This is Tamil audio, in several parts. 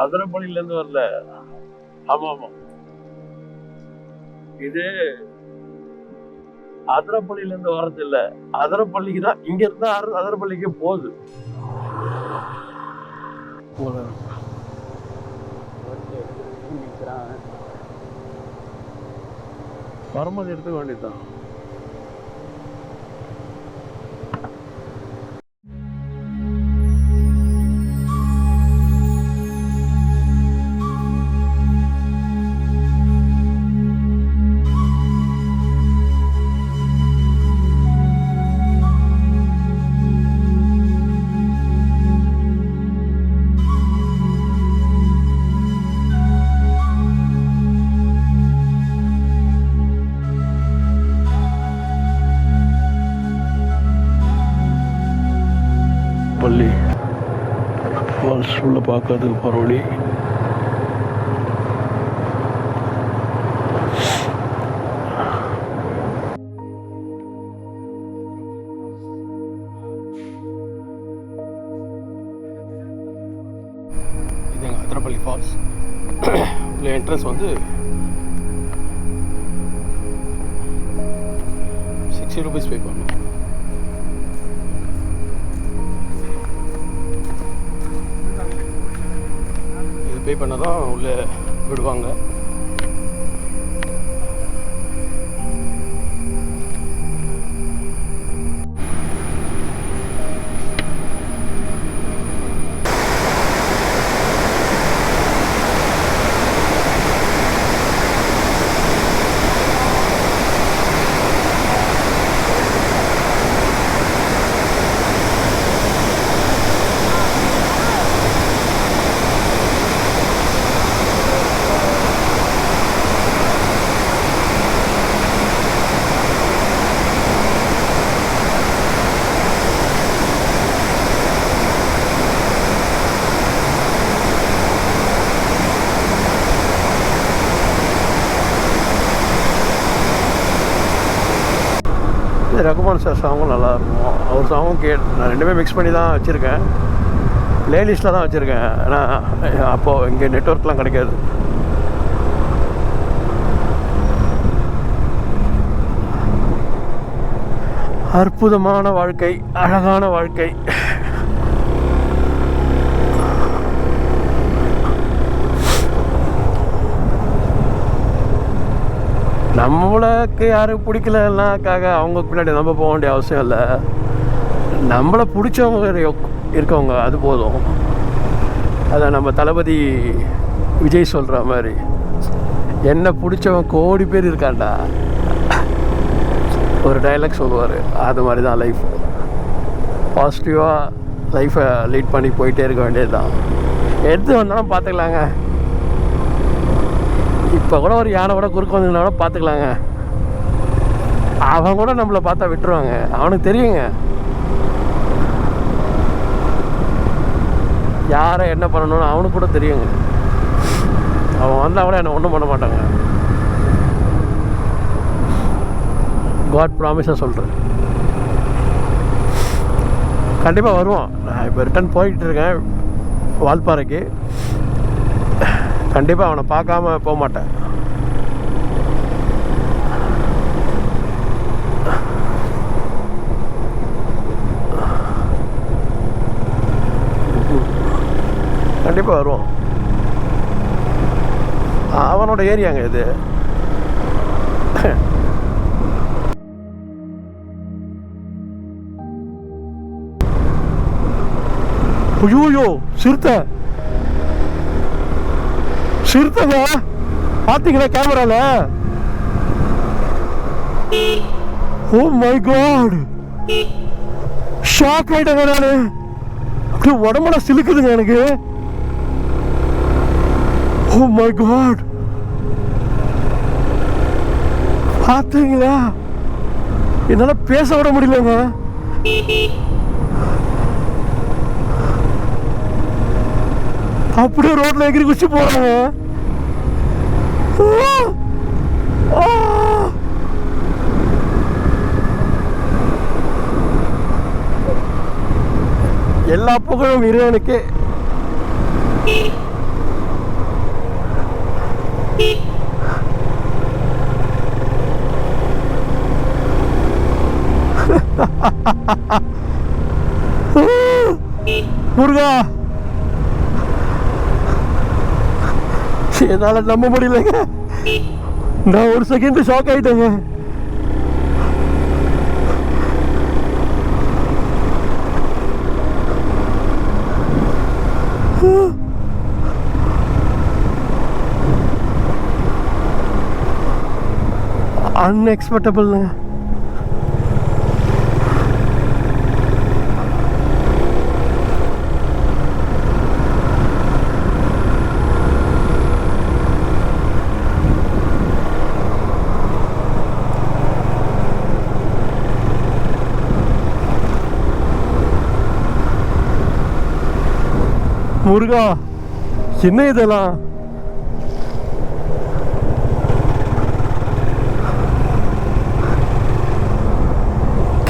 அதிரப்பள்ளியில இருந்து வரல. ஆமா ஆமா, இது அதிரப்பள்ளியில இருந்து வர்றது இல்ல, அதிரப்பள்ளிக்கு தான் இங்க இருந்தா அதிரப்பள்ளிக்கு போகுது. வரும்போது எடுத்துக்க வேண்டியதுதான். பள்ளி ஃபால்ஸ் உள்ள பார்க்கறதுக்கு போகிற வழி. இது எங்கள் அதிரப்பள்ளி ஃபால்ஸ். உள்ள என்ட்ரன்ஸ் வந்து 60 ரூபீஸ் பே பண்ணணும். பே பண்ணால் தான் உள்ளே விடுவாங்க. ரகுமான் சார் சாங்கும் நல்லாயிருக்கும். அவர் சாங்கும் நான் ரெண்டுமே மிக்ஸ் பண்ணி தான் வச்சுருக்கேன், ப்ளேலிஸ்ட்டில் தான் வச்சுருக்கேன். ஏன்னா அப்போது இங்கே நெட்வொர்க்லாம் கிடைக்காது. அற்புதமான வாழ்க்கை, அழகான வாழ்க்கை. நம்மளுக்கு யாருக்கு பிடிக்கலன்னாக்காக அவங்க பின்னாடி நம்ம போக வேண்டிய அவசியம் இல்லை. நம்மளை பிடிச்சவங்க இருக்கவங்க அது போதும். அதை நம்ம தளபதி விஜய் சொல்கிற மாதிரி, என்ன பிடிச்சவன் கோடி பேர் இருக்காண்டா ஒரு டைலாக் சொல்லுவார். அது மாதிரி தான் லைஃப். பாசிட்டிவாக லைஃப்பை லீட் பண்ணி போயிட்டே இருக்க வேண்டியது தான். எது வந்தாலும் பார்த்துக்கலாங்க. இப்போ கூட ஒரு யானை கூட குறுக்க வந்ததுனா கூட பார்த்துக்கலாங்க. அவன் கூட நம்மளை பார்த்தா விட்டுருவாங்க. அவனுக்கு தெரியுங்க யாரை என்ன பண்ணணும்னு, அவனுக்கு கூட தெரியுங்க. அவன் வந்தால் கூட என்னை ஒன்றும் பண்ண மாட்டாங்க. காட் ப்ராமிஸாக சொல்கிறேன், கண்டிப்பாக வருவான். நான் இப்போ ரிட்டன் போயிட்டு இருக்கேன் வால்பாறைக்கு. கண்டிப்பாக அவனை பார்க்காம போக மாட்டேன். கண்டிப்பாக வருவான். அவனோட ஏரியாங்க இது. ஐயோ சிறுத்தை, சிறுத்தைங்க பார்த்தீங்களா கேமரால? ஓ மை காட், ஷாக் ஆயிட்டேங்க நானு. அப்படியே உடம்புல சிலுக்குதுங்க எனக்கு. ஓ மை காட், பார்த்தீங்களா? என்னால பேச விட முடியலங்க. அப்படியே ரோட்ல எகிரி குச்சி போறாங்க. எல்லா புகழும் இறைவனுக்கு. முருகா, என்னால நம்ப முடியலங்க. நான் ஒரு செகண்ட் ஷாக் ஆயிட்டேங்க. அன்எக்ஸ்பெக்டபிள்ங்க. முருகா, என்ன இதெல்லாம்?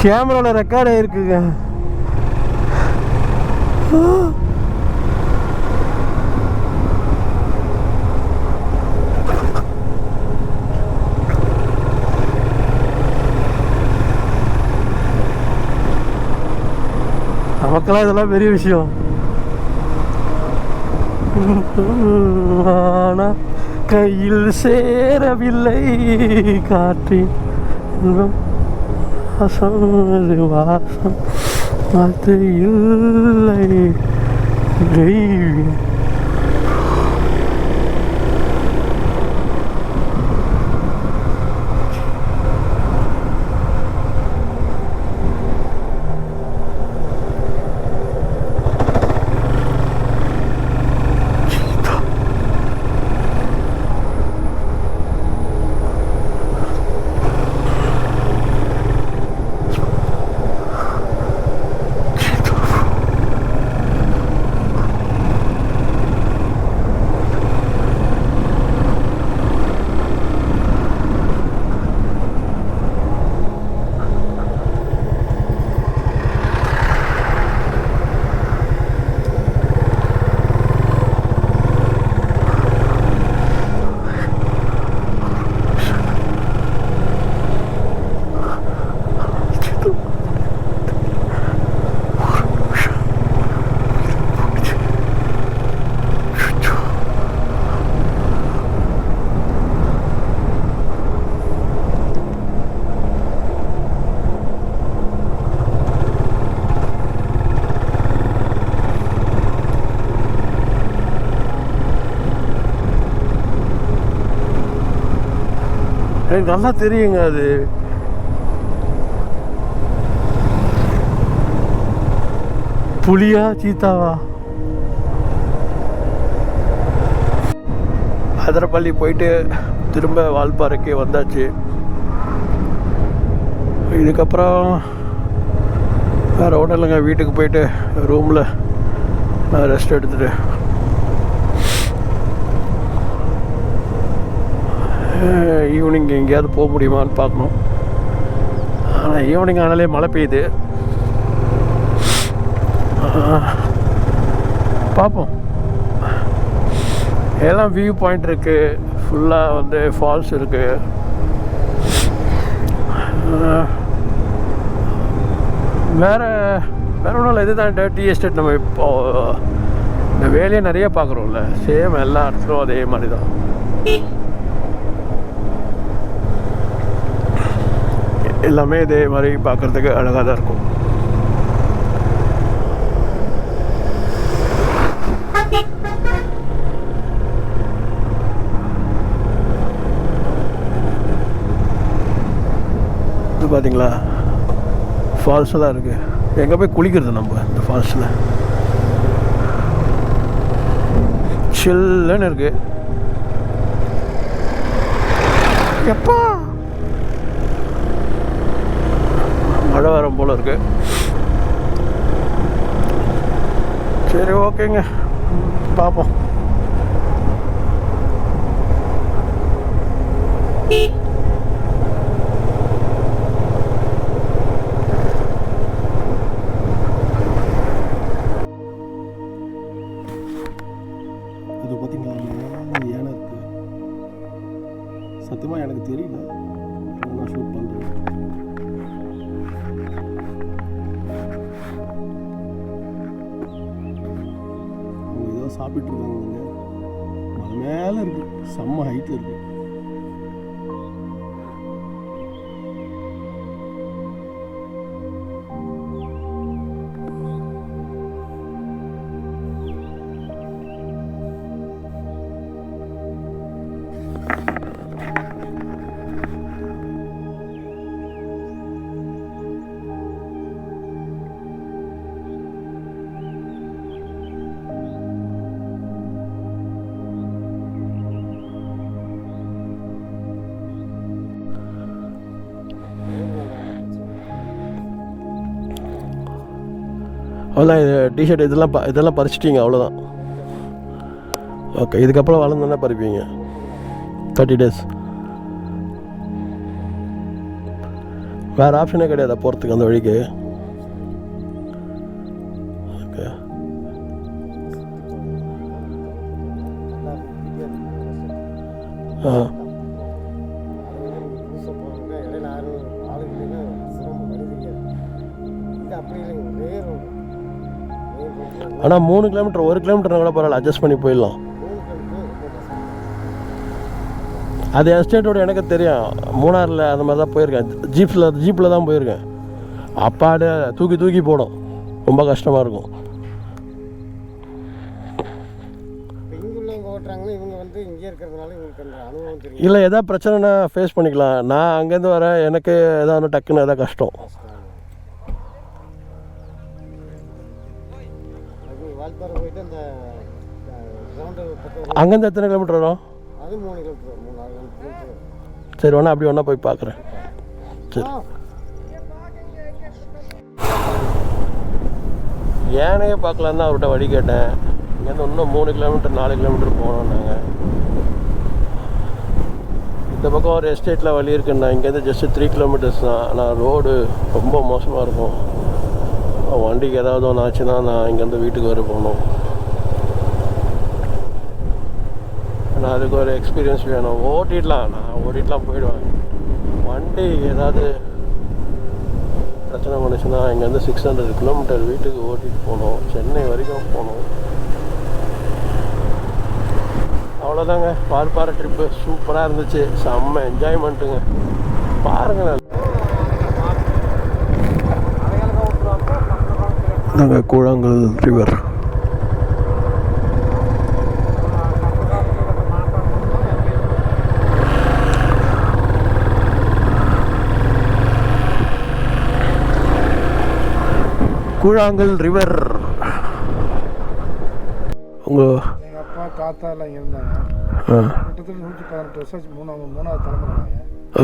கேமரால ரெக்கார்ட் ஆயிருக்குங்க. நமக்கெல்லாம் இதெல்லாம் பெரிய விஷயம். ஆனா கையில் சேரவில்லை காற்றின் வாசம், வாசம் அது இல்லை. எனக்கு நல்லா தெரியுங்க. அது புலியா சீத்தாவா? அதிரப்பள்ளி போயிட்டு திரும்ப வால்பாறைக்கு வந்தாச்சு. இதுக்கப்புறம் வேறு ஒன்றும் இல்லைங்க. வீட்டுக்கு போயிட்டு ரூமில் நான் ரெஸ்ட் எடுத்துட்டு ஈவினிங் எங்கேயாவது போக முடியுமான்னு பார்க்கணும். ஆனால் ஈவினிங் ஆனாலே மழை பெய்யுது. பார்ப்போம். எல்லாம் வியூ பாயிண்ட் இருக்குது. ஃபுல்லாக வந்து ஃபால்ஸ் இருக்குது. வேறு ஒன்றும் இல்லை. இதுதான் டீ எஸ்டேட். நம்ம இப்போ இந்த வேலையை நிறைய பார்க்குறோம்ல, சேம் எல்லா இடத்துலையும் அதே மாதிரி தான். எல்லாமே இதே மாதிரி பார்க்குறதுக்கு அழகாக தான் இருக்கும். இது பார்த்தீங்களா, ஃபால்ஸ் எல்லாம் இருக்குது. எங்கே போய் குளிக்கிறது நம்ம இந்த ஃபால்ஸில்? சில்லுன்னு இருக்கு. எப்பா மழை வரும் போல் இருக்கு. சரி, ஓகேங்க, பார்ப்போம். சாப்பிட்டு இருக்காங்க. மலை மேலே இருக்குது, செம்ம ஹைட்டில் இருக்குது. அவ்வளோதான். இது டிஷர்ட் இதெல்லாம் பறிச்சிட்டிங்க, அவ்வளோதான். ஓகே, இதுக்கப்புறம் வளர்ந்தோன்னா பறிப்பீங்க. 30 days. வேறு ஆப்ஷனே கிடையாதா போகிறதுக்கு அந்த வழிக்கு? ஓகே. ஆ, ஆனால் 3 கிலோமீட்டர், 1 கிலோமீட்டர்னா கூட பரவாயில்ல, அட்ஜஸ்ட் பண்ணி போயிடலாம். அது எஸ்டேட்டோட எனக்கு தெரியும். மூணாரில் அந்த மாதிரி தான் போயிருக்கேன். ஜீப்பில் தான் போயிருக்கேன். அப்பாடு தூக்கி போடும், ரொம்ப கஷ்டமாக இருக்கும். இல்லை, எதாவது பிரச்சனைனா ஃபேஸ் பண்ணிக்கலாம். நான் அங்கேருந்து வரேன், எனக்கு எதாவது டக்குன்னு எதாவது கஷ்டம். அங்கேருந்து எத்தனை கிலோமீட்டர் வரும்? சரி, ஒன்றா போய் பார்க்குறேன். சரி. ஏனையே பார்க்கலான்னு தான் அவர்கிட்ட வழி கேட்டேன். இங்கேருந்து இன்னும் 3 கிலோமீட்டர் 4 கிலோமீட்டர் போனோம் நாங்கள். இந்த பக்கம் ஒரு எஸ்டேட்டில் வழி இருக்குண்ணா. இங்கேருந்து ஜஸ்ட்டு 3 கிலோமீட்டர்ஸ் தான். ஆனால் ரோடு ரொம்ப மோசமாக இருக்கும். வண்டிக்கு ஏதாவது ஒன்று ஆச்சுன்னா நான் இங்கேருந்து வீட்டுக்கு வர போகணும். ஆனால் அதுக்கு ஒரு எக்ஸ்பீரியன்ஸ் வேணும். நான் ஓட்டிடலாம் போயிடுவேன். வண்டி ஏதாவது பிரச்சனை பண்ணுச்சுன்னா இங்கேருந்து 600 கிலோமீட்டர் வீட்டுக்கு ஓட்டிகிட்டு போகணும். சென்னை வரைக்கும் போகணும். அவ்வளோதாங்க. பாறை ட்ரிப்பு சூப்பராக இருந்துச்சு. செம்ம என்ஜாய்மெண்ட்டுங்க. பாருங்கள், நாங்கள் கூழாங்கல் ரிவர். கூழாங்கல் ரிவர். உங்கள் எங்கள் அப்பா தாத்தா எல்லாம் இங்கே இருந்தாங்க. கிட்டத்தட்ட 118 வருஷம் மூணாவது தலைமுறை.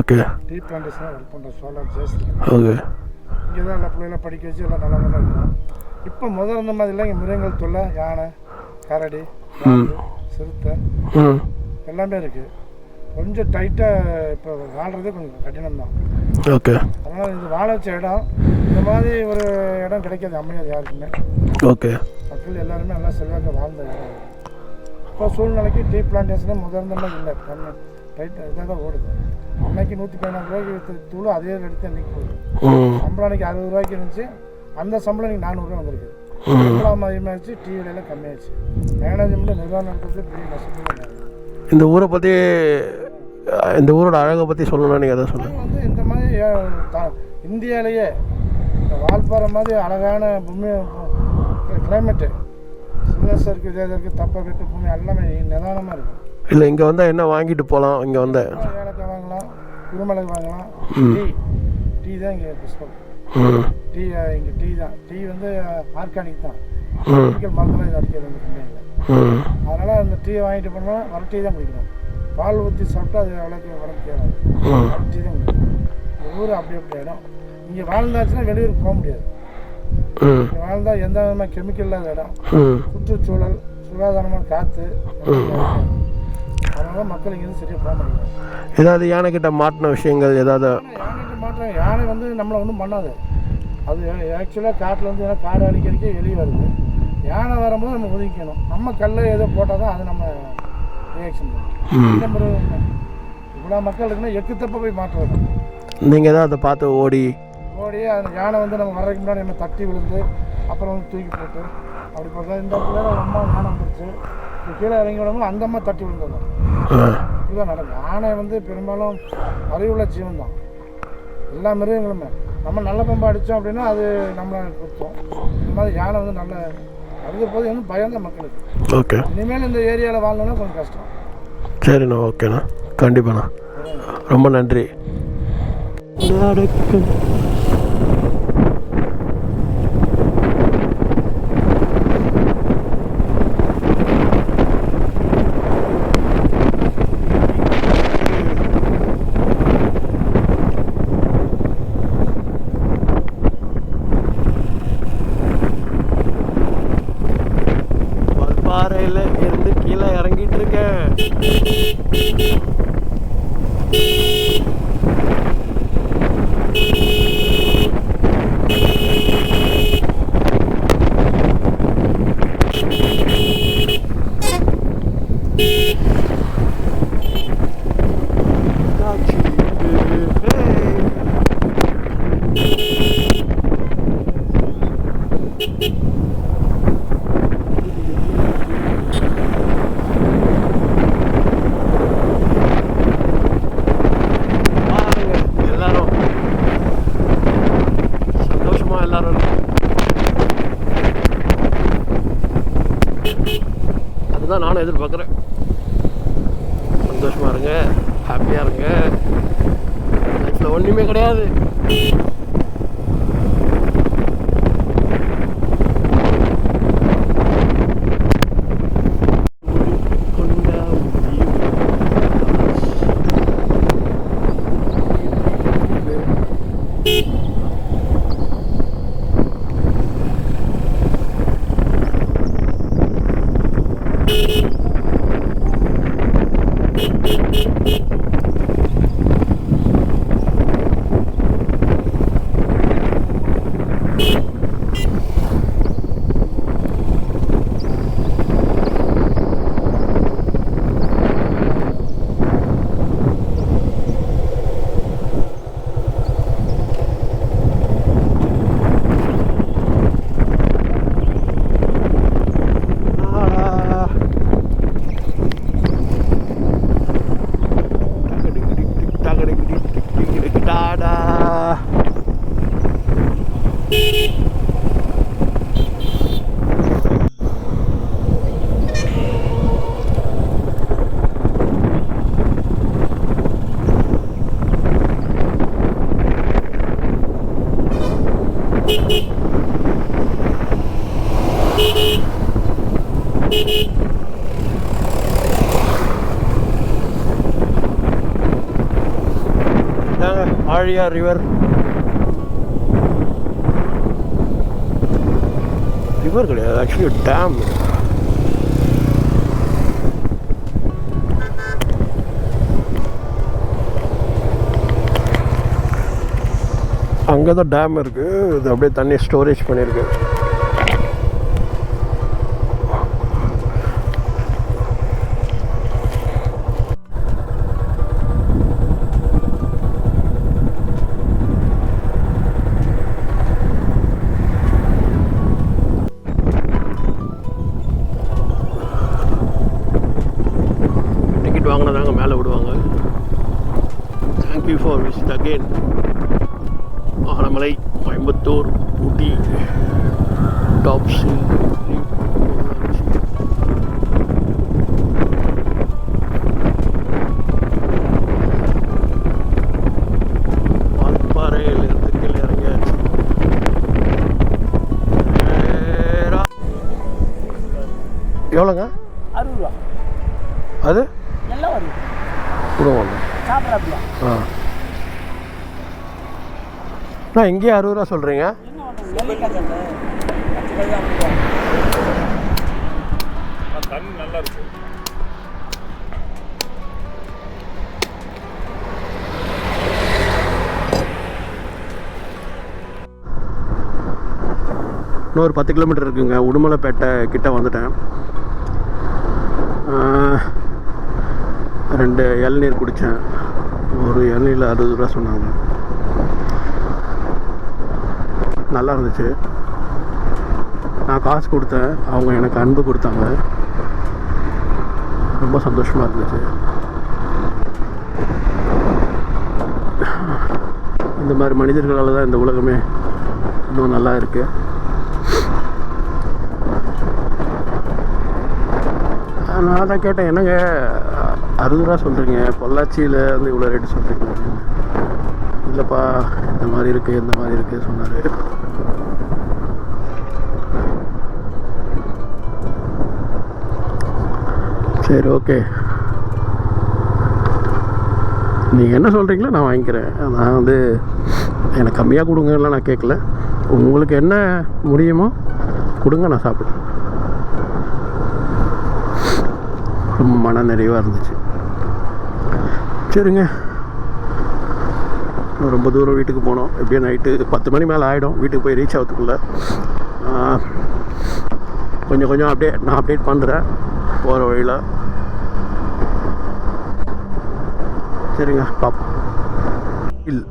ஓகே. டீ பிளான்டேஷன் ஒர்க் பண்ணுற சோலார் ஜேஸ்தி. ஓகே. இங்கே தான் எல்லா பிள்ளைகளும் படிக்க வச்சு எல்லாம் நல்லா தான் இருக்கும். இப்போ முதல் இருந்த மாதிரிலாம் இங்கே மிருகங்கள் தொல்லை, யானை, கரடி, சிறுத்தை எல்லாமே இருக்குது. கொஞ்சம் டைட்டாக இப்போ வாழ்கிறதே கொஞ்சம் கடினம் தான். ஓகே. அதனால் இது வாழ வச்ச இடம், இந்த மாதிரி ஒரு இடம் கிடைக்காது அமையாது யாருக்குமே. ஓகே. மக்கள் எல்லாருமே நல்லா செல்வாக்க வாழ்ந்த இடம். இப்போ சூழ்நிலைக்கு டீ பிளான்டேஷனே முதல்ந்தெல்லாம் இல்லை, கம்மி டைட்டாக இதாக தான் ஓடுது. அன்னைக்கு 114 ரூபாய்க்கு தூள் அதே எடுத்து அன்றைக்கி போகுது. சம்பளம் அன்றைக்கி 60 ரூபாய்க்கு இருந்துச்சு. அந்த சம்பளம் இன்றைக்கி 400 ரூபா வந்திருக்கு. சம்பளம் அதிகமாகிடுச்சு, டீ விலையெல்லாம் கம்மியாகிடுச்சு. மேனேஜ்மெண்ட்டு நிர்வாகம் நடத்துறது பெரிய நஷ்டத்தில். இந்த ஊரை பற்றி, இந்த ஊரோட அழகை பற்றி சொல்லணும்னா நீங்கள் எதாவது சொல்லுங்கள். வந்து இந்த மாதிரி இந்தியாவிலேயே இந்த வால்பாறை மாதிரி அழகான பூமி, கிளைமேட்டு, சில்னஸ் இருக்குது, இதே இருக்குது, தப்பை வெட்டு பூமி எல்லாமே நிதானமாக இருக்கும். இல்லை, இங்கே வந்தால் என்ன வாங்கிட்டு போகலாம்? இங்கே வந்தால் ஏலக்காய் வாங்கலாம், குருமிளகு வாங்கலாம். டீ தான் இங்கே ஸ்பெஷல். டீ இங்கே டீ தான். டீ வந்து ஆர்கானிக் தான். கெமிக்கல் மருந்துலாம் இது அடிக்கிறது வந்து கம்மியாக. அதனால் அந்த டீயை வாங்கிட்டு போனால் வர டீ தான் குடிக்கணும். பால் ஊற்றி சாப்பிட்டா அது அவ்வளோக்கு உடம்பு கேடாது. டீ தான் குடிக்கணும். இந்த ஊர் அப்படி இடம். இங்கே வாழ்ந்தாச்சுன்னா வெளியூருக்கு போக முடியாது. இங்கே வாழ்ந்தால் எந்த விதமாக கெமிக்கல் இல்லாத இடம், சுற்றுச்சூழல், சுகாதாரமான காற்று, அதனால மக்கள் இங்கேருந்து சரியாக போக முடியாது. ஏதாவது யானைக்கிட்ட மாட்டின விஷயங்கள் ஏதாவது? யானைக்கிட்ட மாற்றம், யானை வந்து நம்மளை ஒன்றும் பண்ணாது. அது ஆக்சுவலாக காட்டில் வந்து ஏன்னா காடு அடிக்கடிக்க வெளியே வருது. யானை வரும்போது நம்ம ஒதுக்கணும். நம்ம கல்லை ஏதோ போட்டால் தான் அது நம்ம ரியாக்ஷன் பண்ணும். இவ்வளோ மக்கள் இருக்குன்னா எக்கு தப்ப போய் மாற்றுறது. நீங்கள் தான் அதை பார்த்து ஓடி அது யானை வந்து நம்ம வர்றதுக்கு முன்னாடி நம்ம தட்டி விழுந்து அப்புறம் வந்து தூக்கி போட்டு அப்படி பார்த்தா இந்த இடத்துல ஒரு அம்மா யானை வந்துருச்சு. கீழே இறங்கி விடும்போது அந்த அம்மா தட்டி விழுந்தது. இதுதான் நடக்கும். யானை வந்து பெரும்பாலும் அறிவுள்ள ஜீவன் தான். எல்லா மிருகங்களுமே நம்ம நல்ல பம்பை அடித்தோம் அப்படின்னா அது நம்மளை கொடுத்தோம். இந்த மாதிரி யானை வந்து நல்ல அடிக்க போது வந்து பயம் தான் மக்களுக்கு. ஓகே, இனிமேல் இந்த ஏரியாவில் வாழணும்னா கொஞ்சம் கஷ்டம். சரிண்ணா, ஓகேண்ணா, கண்டிப்பாண்ணா, ரொம்ப நன்றி. பாறையில் இருந்து கீழே இறங்கிட்டு இருக்கேன். அதுதான் நானும் எதிர்பார்க்குறேன். சந்தோஷமாக இருங்க, ஹாப்பியாக இருங்க. லைஃப்பில் ஒன்றுமே கிடையாது. ஆழியார் ரிவர் கிடையாது, ஆக்சுவலி டேம். அங்கே தான் டேம் இருக்குது. இது அப்படியே தண்ணி ஸ்டோரேஜ் பண்ணியிருக்கு. டிக்கெட் வாங்கினதாங்க மேலே விடுவாங்க. Thank you for visit again. Anamalai, Coimbatore, Ooty, டாப்ஸி, வால்பாறையிலிருந்து கீழே இறங்கியாச்சு. எவ்வளோங்க? 60 ரூபா. அது நல்லா வரும். கொடுவாங்க. சாப்பிட்றாப்பியா? ஆ, நான் இங்கேயே 60 ரூபா சொல்கிறீங்க. தண்ணி நல்லா இருக்கு. இன்னொரு 10 கிலோமீட்டர் இருக்குங்க. உடுமலைப்பேட்டை கிட்ட வந்துட்டேன். 2 இளநீர் குடித்தேன். ஒரு இளநீரில் 60 ரூபா சொன்னாங்க. நல்லா இருந்துச்சு. நான் காசு கொடுத்தேன், அவங்க எனக்கு அன்பு கொடுத்தாங்க. ரொம்ப சந்தோஷமாக இருந்துச்சு. இந்த மாதிரி மனிதர்களால் தான் இந்த உலகமே இன்னும் நல்லா இருக்குது. நான் தான் கேட்டேன், என்னங்க 60 ரூபா சொல்கிறீங்க, பொள்ளாச்சியில் வந்து இவ்வளோ ரேட்டு சொல்கிறீங்க? இல்லைப்பா, இந்த மாதிரி இருக்குது, இந்த மாதிரி இருக்குது சொன்னார். சரி, ஓகே, நீங்கள் என்ன சொல்கிறீங்களோ நான் வாங்கிக்கிறேன். நான் வந்து எனக்கு கம்மியாக கொடுங்கலாம் நான் கேட்கல. உங்களுக்கு என்ன முடியுமோ கொடுங்க, நான் சாப்பிட்றேன். ரொம்ப மன நிறைவாக இருந்துச்சு. சரிங்க, ரொம்ப தூரம் வீட்டுக்கு போனோம். எப்படியும் நைட்டு 10 மணி மேலே ஆகிடும் வீட்டுக்கு போய் ரீச் ஆகிறதுக்குள்ளே. கொஞ்சம் கொஞ்சம் நான் அப்டேட் பண்ணுறேன் போகிற வழியில். சரிங்க, பார்ப்போம். இல்லை,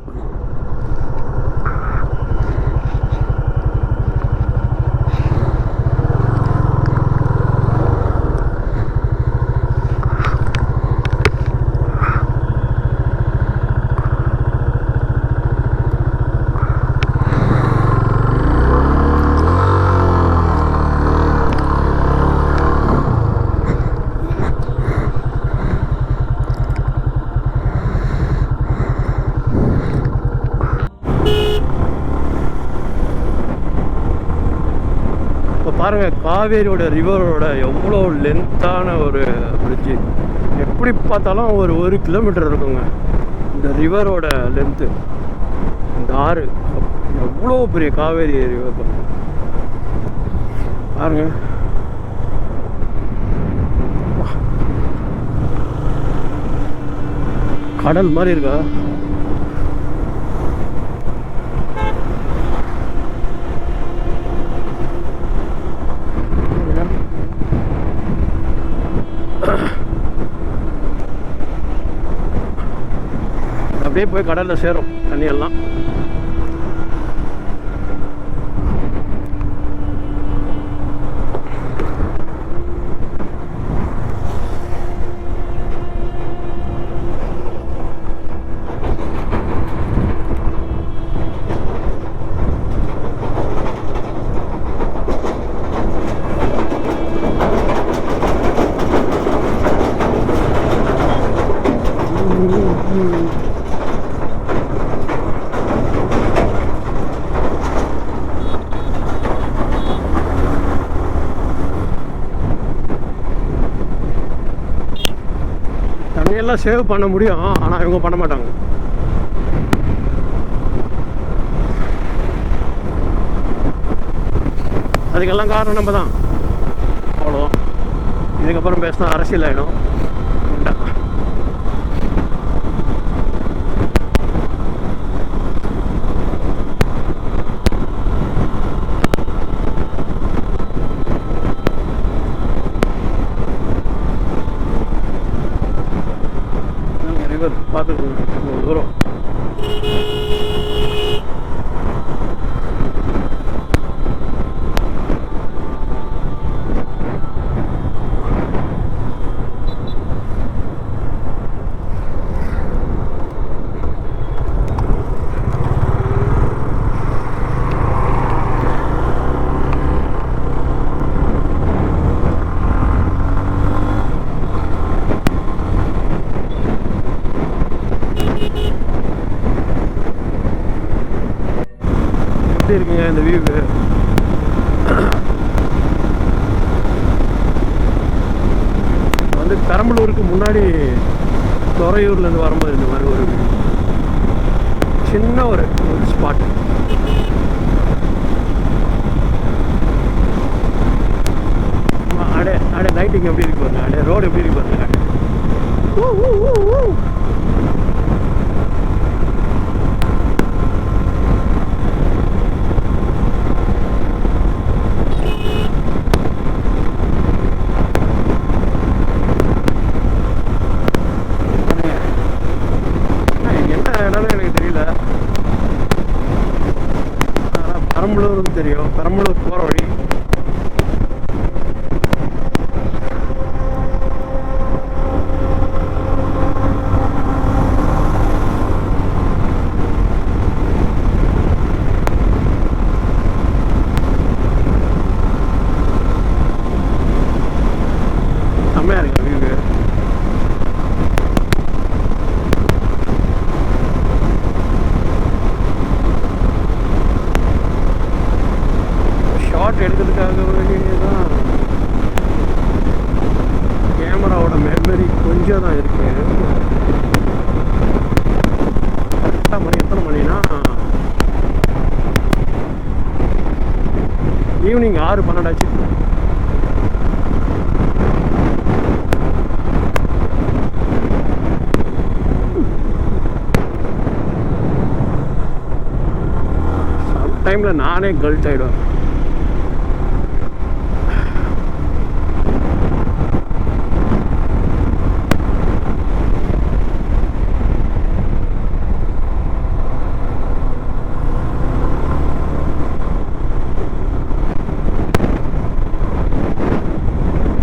பாருங்கள், காவேரியோட ரிவரோட எவ்வளோ லென்த்தான ஒரு பிரிட்ஜு. எப்படி பார்த்தாலும் ஒரு 1 கிலோமீட்டர் இருக்குங்க இந்த ரிவரோட லென்த்து. இந்த ஆறு எவ்வளோ பெரிய காவேரி ரிவர் பாருங்க. கடல் மாதிரி இருக்கா? அப்படியே போய் கடலில் சேரும் தண்ணியெல்லாம். தண்ணியெல்லாம் சேவ் பண்ண முடியும், ஆனால் இவங்க பண்ண மாட்டாங்க. அதுக்கெல்லாம் காரணம் நம்ம தான். அவ்வளோதான். இதுக்கப்புறம் பேசினா அரசியல் ஆகிடும். பார்த்துக்கோங்க இவ்வளோ தூரம். இருக்குங்க இந்த வியூ. வந்து பெரம்பலூருக்கு முன்னாடி துறையூர்லேருந்து வரும்போது இந்த மாதிரி ஒரு சின்ன ஒரு ஸ்பாட். அடே லைட்டிங் எப்படி இருக்கு பாருங்க, அடே ரோடு எப்படி இருக்கு பாருங்க. பெரம்பலூர்னு தெரியும், பெரம்பலூர் போகிற வழி ஈவினிங் 6:12 ஆச்சு. டைமில் நானே கல்ட் ஆகிடுவேன்.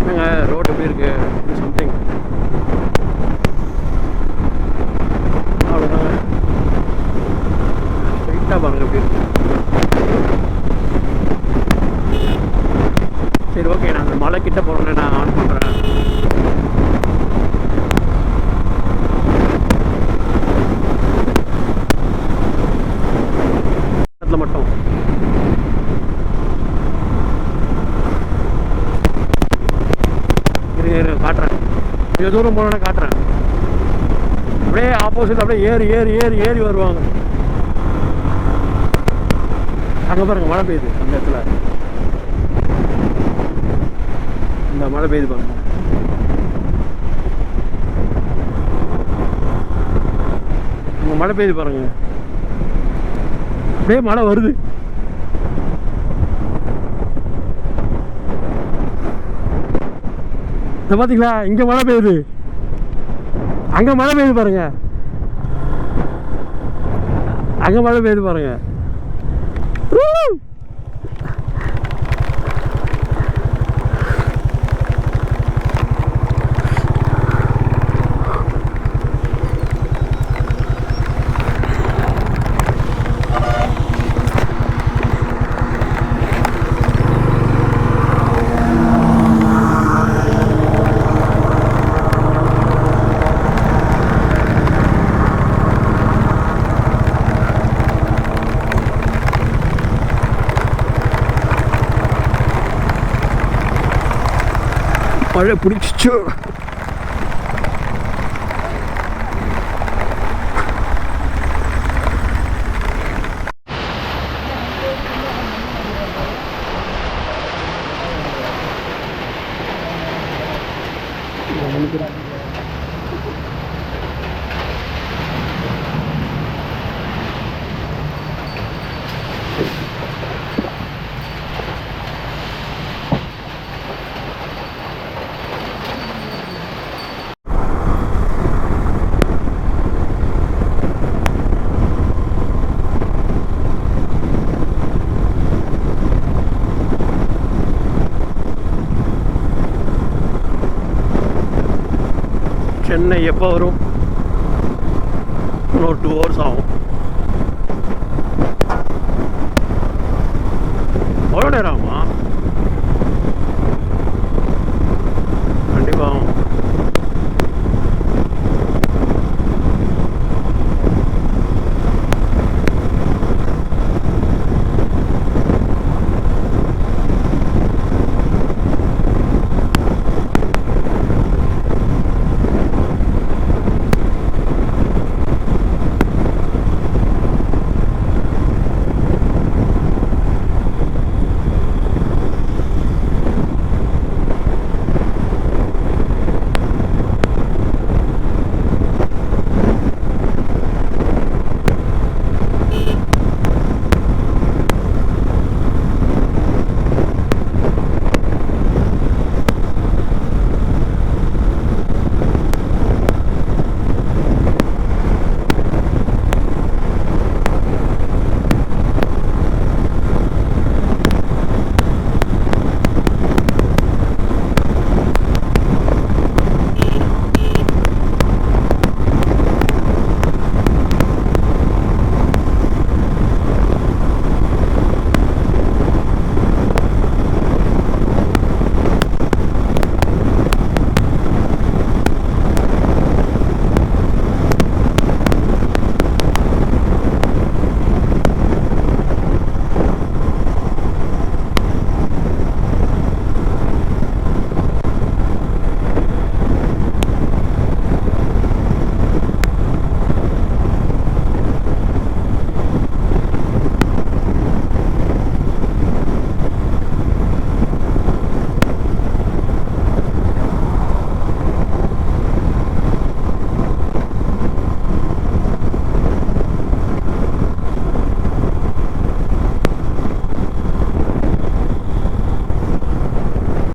என்னங்க ரோடு எப்படி இருக்கு சம்திங் அவ்வளோதாங்க. ஸ்ட்ரைட்டாக பாருங்க எப்படி இருக்கு. சரி ஓகே, நான் அந்த மலை கிட்ட போகிறேன்னு நான் ஆன் பண்ணுறேன். இடத்துல மட்டும் இருங்க காட்டுறேன். கொஞ்சம் தூரம் போனோன்னா காட்டுறேன். அப்படியே ஆப்போசிட் அப்படியே ஏறி ஏறி ஏறி ஏறி வருவாங்க. அங்கே பாருங்க மழை பெய்யுது அந்த இடத்துல. இந்த மழை பெய்யுது பாருங்க. அங்கே மழை பெய்யுது பாருங்க. அப்படியே மழை வருது. இதை பார்த்தீங்களா, இங்கே மழை பெய்யுது, அங்கே மழை பெய்யுது பாருங்க, அங்கே மழை பெய்யுது பாருங்க. மழை பிடிச்சிச்சு. சென்னை எப்போ வரும்? இன்னொரு 2 hours ஆகும்.